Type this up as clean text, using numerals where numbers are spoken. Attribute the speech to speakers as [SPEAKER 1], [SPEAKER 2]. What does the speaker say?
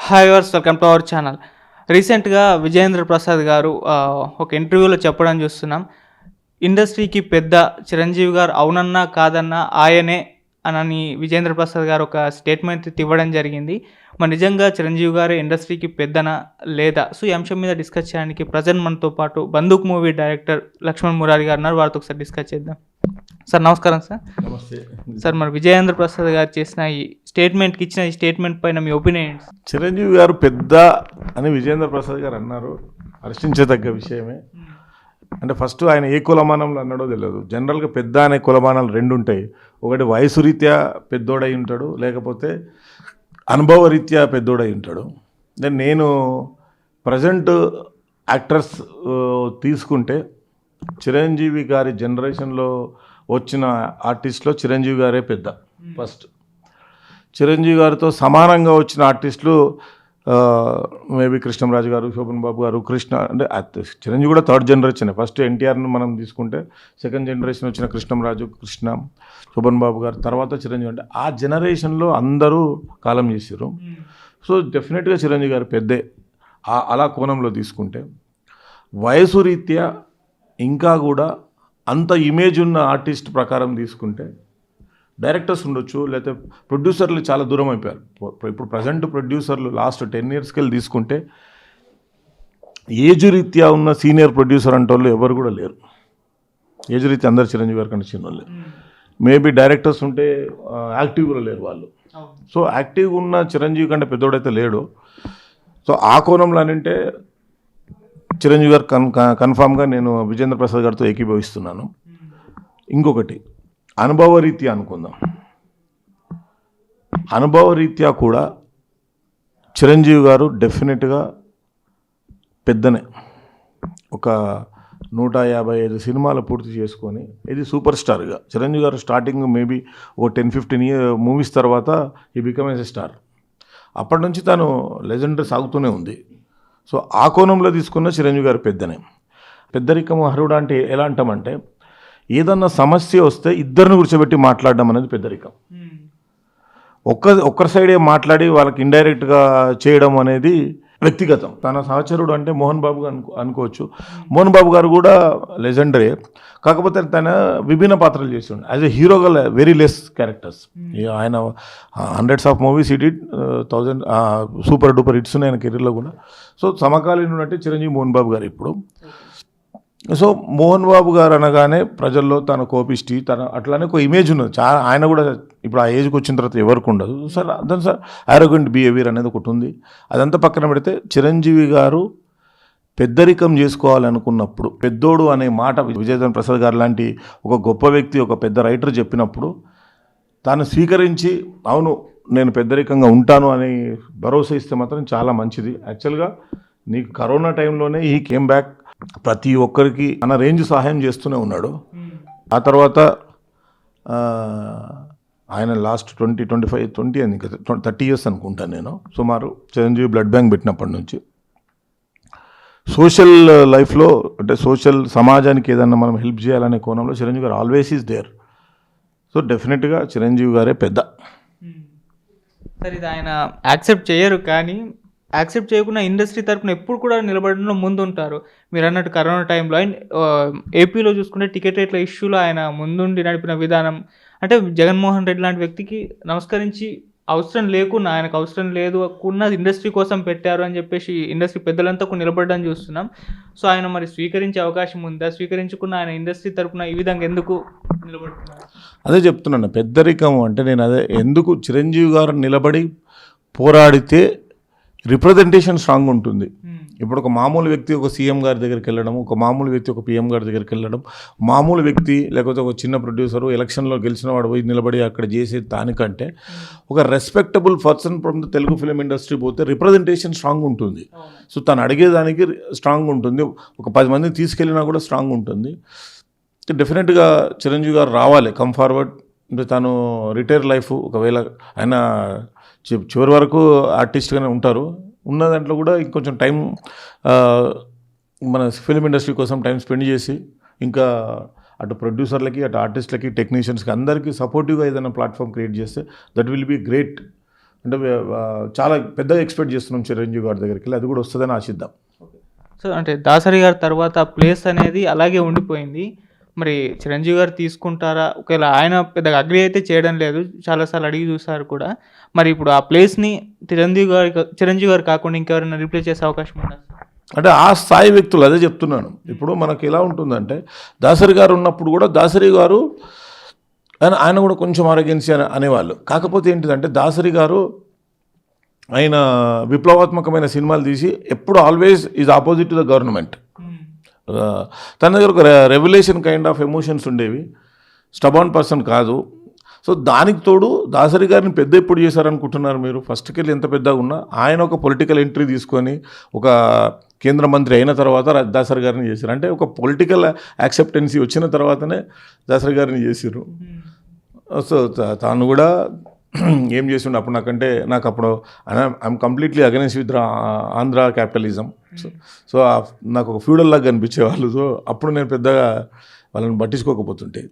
[SPEAKER 1] Hi viewers, welcome to our channel. రీసెంట్గా విజయేంద్ర ప్రసాద్ గారు ఒక ఇంటర్వ్యూలో చెప్పడం చూస్తున్నాం. ఇండస్ట్రీకి పెద్ద చిరంజీవి గారు అవునన్నా కాదన్నా ఆయనే అని విజయేంద్ర ప్రసాద్ గారు ఒక స్టేట్మెంట్ ఇవ్వడం జరిగింది. మరి నిజంగా చిరంజీవి గారు ఇండస్ట్రీకి పెద్దనా లేదా? సో ఈ అంశం మీద డిస్కస్ చేయడానికి ప్రజెంట్ మనతో పాటు బందూక్ మూవీ డైరెక్టర్ లక్ష్మణ్ మురారి గారు ఉన్నారు. వారితో ఒకసారి డిస్కస్ చేద్దాం. సార్ నమస్కారం సార్.
[SPEAKER 2] నమస్తే
[SPEAKER 1] సార్, మరి విజయేంద్ర ప్రసాద్ గారు చేసిన ఈ ఇచ్చిన ఈ స్టేట్మెంట్ పైన మీ ఒపీనియన్ ఏంటి?
[SPEAKER 2] చిరంజీవి గారు పెద్ద అని విజయేంద్ర ప్రసాద్ గారు అన్నారు. హర్షించదగ్గ విషయమే. అంటే ఫస్ట్ ఆయన ఏ కులమానంలో అన్నాడో తెలియదు. జనరల్గా పెద్ద అనే కులమానాలు రెండు ఉంటాయి. ఒకటి వయసు రీత్యా పెద్దోడై ఉంటాడు, లేకపోతే అనుభవ రీత్యా పెద్దోడై ఉంటాడు. దెన్ నేను ప్రజెంట్ యాక్టర్స్ తీసుకుంటే చిరంజీవి గారి జనరేషన్లో వచ్చిన ఆర్టిస్ట్లో చిరంజీవి గారే పెద్ద. ఫస్ట్ చిరంజీవి గారితో సమానంగా వచ్చిన ఆర్టిస్టులు మేబీ కృష్ణంరాజు గారు, శోభన్ బాబు గారు, కృష్ణ అంటే చిరంజీవి కూడా థర్డ్ జనరేషన్. ఫస్ట్ ఎన్టీఆర్ని మనం తీసుకుంటే సెకండ్ జనరేషన్ వచ్చిన కృష్ణంరాజు, కృష్ణ, శోభన్ బాబు గారు, తర్వాత చిరంజీవి. అంటే ఆ జనరేషన్లో అందరూ కాలం చేశారు. సో డెఫినెట్గా చిరంజీవి గారు పెద్దే. అలా కోణంలో తీసుకుంటే వయసు రీత్యా ఇంకా కూడా అంత ఇమేజ్ ఉన్న ఆర్టిస్ట్ ప్రకారం తీసుకుంటే డైరెక్టర్స్ ఉండొచ్చు, లేకపోతే ప్రొడ్యూసర్లు చాలా దూరం అయిపోయారు. ఇప్పుడు ప్రజెంట్ ప్రొడ్యూసర్లు లాస్ట్ 10 yearsకి వెళ్ళి తీసుకుంటే ఏజ్ రీత్యా ఉన్న సీనియర్ ప్రొడ్యూసర్ అంటే వాళ్ళు ఎవరు కూడా లేరు. ఏజ్ రీత్యా అందరు చిరంజీవి గారి కంటే చిన్న వాళ్ళే. మేబీ డైరెక్టర్స్ ఉంటే యాక్టివ్ కూడా లేరు వాళ్ళు. సో యాక్టివ్గా ఉన్న చిరంజీవి కంటే పెద్దోడైతే లేడు. సో ఆ కోణంలో అంటే చిరంజీవి గారు కన్ఫామ్గా నేను విజయేంద్ర ప్రసాద్ గారితో ఏకీభవిస్తున్నాను. ఇంకొకటి అనుభవ రీత్యా అనుకుందాం. అనుభవ రీత్యా కూడా చిరంజీవి గారు డెఫినెట్గా పెద్దనే. ఒక 155 సినిమాలు పూర్తి చేసుకొని ఇది సూపర్ స్టార్గా చిరంజీవి గారు స్టార్టింగ్ మేబీ ఒక 10-15 మూవీస్ తర్వాత ఈ బికమ్ ఎస్ ఎ స్టార్. అప్పటి నుంచి తను లెజెండరీ సాగుతూనే ఉంది. సో ఆ కోణంలో తీసుకున్న చిరంజీవి గారు పెద్దనే. పెద్దరికం అర్హుడు అంటే ఎలా అంటామంటే ఏదన్నా సమస్య వస్తే ఇద్దరిని కూర్చోబెట్టి మాట్లాడడం అనేది పెద్దరికం. ఒక్కరి సైడే మాట్లాడి వాళ్ళకి ఇండైరెక్ట్గా చేయడం అనేది వ్యక్తిగతం. తన సహచరుడు అంటే మోహన్ బాబు అనుకోవచ్చు. మోహన్ బాబు గారు కూడా లెజెండరీ, కాకపోతే తన విభిన్న పాత్రలు చేస్తుండే. యాజ్ ఎ హీరోగా వెరీ లెస్ క్యారెక్టర్స్. ఆయన హండ్రెడ్స్ ఆఫ్ మూవీస్ ఈ డిడ్, 1000 సూపర్ డూపర్ హిట్స్ ఉన్నాయి ఆయన కెరీర్లో కూడా. సో సమకాలీనుడు అంటే చిరంజీవి మోహన్ బాబు గారు ఇప్పుడు. సో మోహన్ బాబు గారు అనగానే ప్రజల్లో తన కోపిష్టి, తన అట్లానే ఒక ఇమేజ్ ఉన్నది. చాలా ఆయన కూడా ఇప్పుడు ఆ ఏజ్కి వచ్చిన తర్వాత ఎవరికి ఉండదు సార్. అదని సార్ ఆరోగ్యంట్ బిహేవియర్ అనేది ఒకటి ఉంది. అదంతా పక్కన పెడితే చిరంజీవి గారు పెద్దరికం చేసుకోవాలనుకున్నప్పుడు పెద్దోడు అనే మాట విజయేంద్ర ప్రసాద్ గారు లాంటి ఒక గొప్ప వ్యక్తి, ఒక పెద్ద రైటర్ చెప్పినప్పుడు తాను స్వీకరించి అవును నేను పెద్దరికంగా ఉంటాను అని భరోసా ఇస్తే మాత్రం చాలా మంచిది. యాక్చువల్గా నీకు కరోనా టైంలోనే ఈ కేమ్ బ్యాక్, ప్రతి ఒక్కరికి తన రేంజ్ సహాయం చేస్తూనే ఉన్నాడు. ఆ తర్వాత ఆయన లాస్ట్ 30 years అనుకుంటాను నేను సుమారు చిరంజీవి బ్లడ్ బ్యాంక్ పెట్టినప్పటి నుంచి సోషల్ లైఫ్లో అంటే సోషల్ సమాజానికి ఏదన్నా మనం హెల్ప్ చేయాలనే కోణంలో చిరంజీవి గారు ఆల్వేస్ ఈజ్ దేర్. సో డెఫినెట్గా చిరంజీవి గారే పెద్ద.
[SPEAKER 1] సార్ ఇది ఆయన యాక్సెప్ట్ చేయరు, కానీ యాక్సెప్ట్ చేయకుండా ఇండస్ట్రీ తరఫున ఎప్పుడు కూడా నిలబడడంలో ముందు ఉంటారు. మీరు అన్నట్టు కరోనా టైంలో అండ్ ఏపీలో చూసుకుంటే టికెట్ రేట్ల ఇష్యూలో ఆయన ముందుండి నడిపిన విధానం అంటే జగన్మోహన్ రెడ్డి లాంటి వ్యక్తికి నమస్కరించి అవసరం లేకున్నా, ఆయనకు అవసరం లేదు కున్న ఇండస్ట్రీ కోసం పెట్టారు అని చెప్పేసి ఇండస్ట్రీ పెద్దలంతా నిలబడడం చూస్తున్నాం. సో ఆయన మరి స్వీకరించే అవకాశం ఉందా? స్వీకరించుకున్న ఆయన ఇండస్ట్రీ తరఫున ఈ విధంగా ఎందుకు నిలబడుతున్నారు?
[SPEAKER 2] అదే చెప్తున్నాను, పెద్దరికం అంటే నేను అదే ఎందుకు చిరంజీవి గారు నిలబడి పోరాడితే రిప్రజెంటేషన్ స్ట్రాంగ్ ఉంటుంది. ఇప్పుడు ఒక మామూలు వ్యక్తి ఒక సీఎం గారి దగ్గరికి వెళ్ళడం, ఒక మామూలు వ్యక్తి ఒక పీఎం గారి దగ్గరికి వెళ్ళడం, మామూలు వ్యక్తి లేకపోతే ఒక చిన్న ప్రొడ్యూసరు ఎలక్షన్లో గెలిచిన వాడు పోయి నిలబడి అక్కడ చేసే దానికంటే ఒక respectable person from the Telugu film industry పోతే రిప్రజెంటేషన్ స్ట్రాంగ్ ఉంటుంది. సో తను అడిగేదానికి స్ట్రాంగ్ ఉంటుంది. ఒక 10 మందిని తీసుకెళ్ళినా కూడా స్ట్రాంగ్ ఉంటుంది. డెఫినెట్గా చిరంజీవి గారు రావాలి కమ్ ఫార్వర్డ్. అంటే తను రిటైర్ లైఫ్ ఒకవేళ ఆయన చివరి వరకు ఆర్టిస్ట్గానే ఉంటారు. ఉన్న దాంట్లో కూడా ఇంకొంచెం టైం మన ఫిలిం ఇండస్ట్రీ కోసం టైం స్పెండ్ చేసి ఇంకా అటు ప్రొడ్యూసర్లకి, అటు ఆర్టిస్టులకి, టెక్నీషియన్స్కి అందరికీ సపోర్టివ్గా ఏదైనా ప్లాట్ఫామ్ క్రియేట్ చేస్తే దట్ విల్ బీ గ్రేట్ అంటే చాలా పెద్దగా ఎక్స్పెక్ట్ చేస్తున్నాం చిరంజీవి గారి దగ్గరికి వెళ్ళి, అది కూడా వస్తుందని ఆశిద్దాం.
[SPEAKER 1] సో అంటే దాసరి గారి తర్వాత ప్లేస్ అనేది అలాగే ఉండిపోయింది. మరి చిరంజీవి గారు తీసుకుంటారా? ఒకవేళ ఆయన పెద్దగా అగ్రీ అయితే చేయడం లేదు, చాలాసార్లు అడిగి చూసారు కూడా. మరి ఇప్పుడు ఆ ప్లేస్ని చిరంజీవి గారు కాకుండా ఇంకెవరైనా రీప్లేస్ చేసే అవకాశం ఉందా?
[SPEAKER 2] అంటే ఆ స్థాయి వ్యక్తులు, అదే చెప్తున్నాను. ఇప్పుడు మనకి ఎలా ఉంటుందంటే దాసరి గారు ఉన్నప్పుడు కూడా దాసరి గారు ఆయన కూడా కొంచెం ఆరోగ్యన్సీ అనేవాళ్ళు. కాకపోతే ఏంటిదంటే దాసరి గారు ఆయన విప్లవాత్మకమైన సినిమాలు తీసి ఎప్పుడు always is opposite to the government. తన దగ్గర ఒక రెవల్యూషన్ కైండ్ ఆఫ్ ఎమోషన్స్ ఉండేవి, స్టబాన్ పర్సన్ కాదు. సో దానికి తోడు దాసరి గారిని పెద్ద ఎప్పుడు చేశారనుకుంటున్నారు మీరు? ఫస్ట్కి వెళ్ళి ఎంత పెద్దగా ఉన్నా ఆయన ఒక పొలిటికల్ ఎంట్రీ తీసుకొని ఒక కేంద్ర మంత్రి అయిన తర్వాత దాసరి గారిని చేశారు. అంటే ఒక పొలిటికల్ యాక్సెప్టెన్సీ వచ్చిన తర్వాతనే దాసరి గారిని చేశారు. సో తాను కూడా ఏం చేసిండు అప్పుడు నాకు అప్పుడు I'm completely against with Andhra capitalism. So నాకు ఒక ఫ్యూడల్ లాగా కనిపించేవాళ్ళు. సో అప్పుడు నేను పెద్దగా వాళ్ళని పట్టించుకోకపోతుంటే